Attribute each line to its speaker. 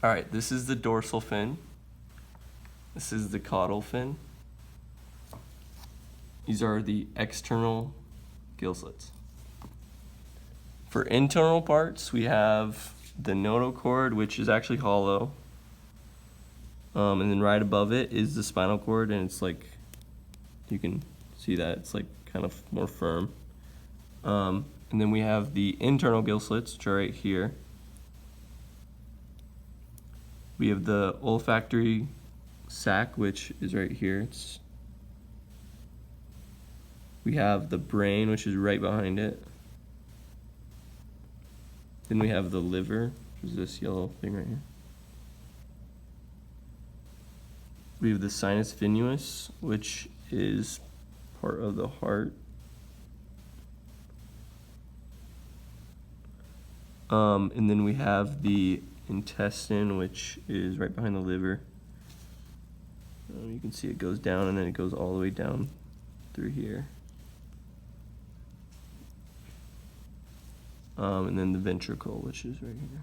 Speaker 1: All right, this is the dorsal fin. This is the caudal fin. These are the external gill slits. For internal parts, we have the notochord, which is actually hollow. And then right above it is the spinal cord, and it's like, you can see that it's like kind of more firm. And then we have the internal gill slits, which are right here. We have the olfactory sac, which is right here. We have the brain, which is right behind it. Then we have the liver, which is this yellow thing right here. We have the sinus venous, which is part of the heart. And then we have the intestine, which is right behind the liver. You can see it goes down, and then it goes all the way down through here. And then the ventricle, which is right here.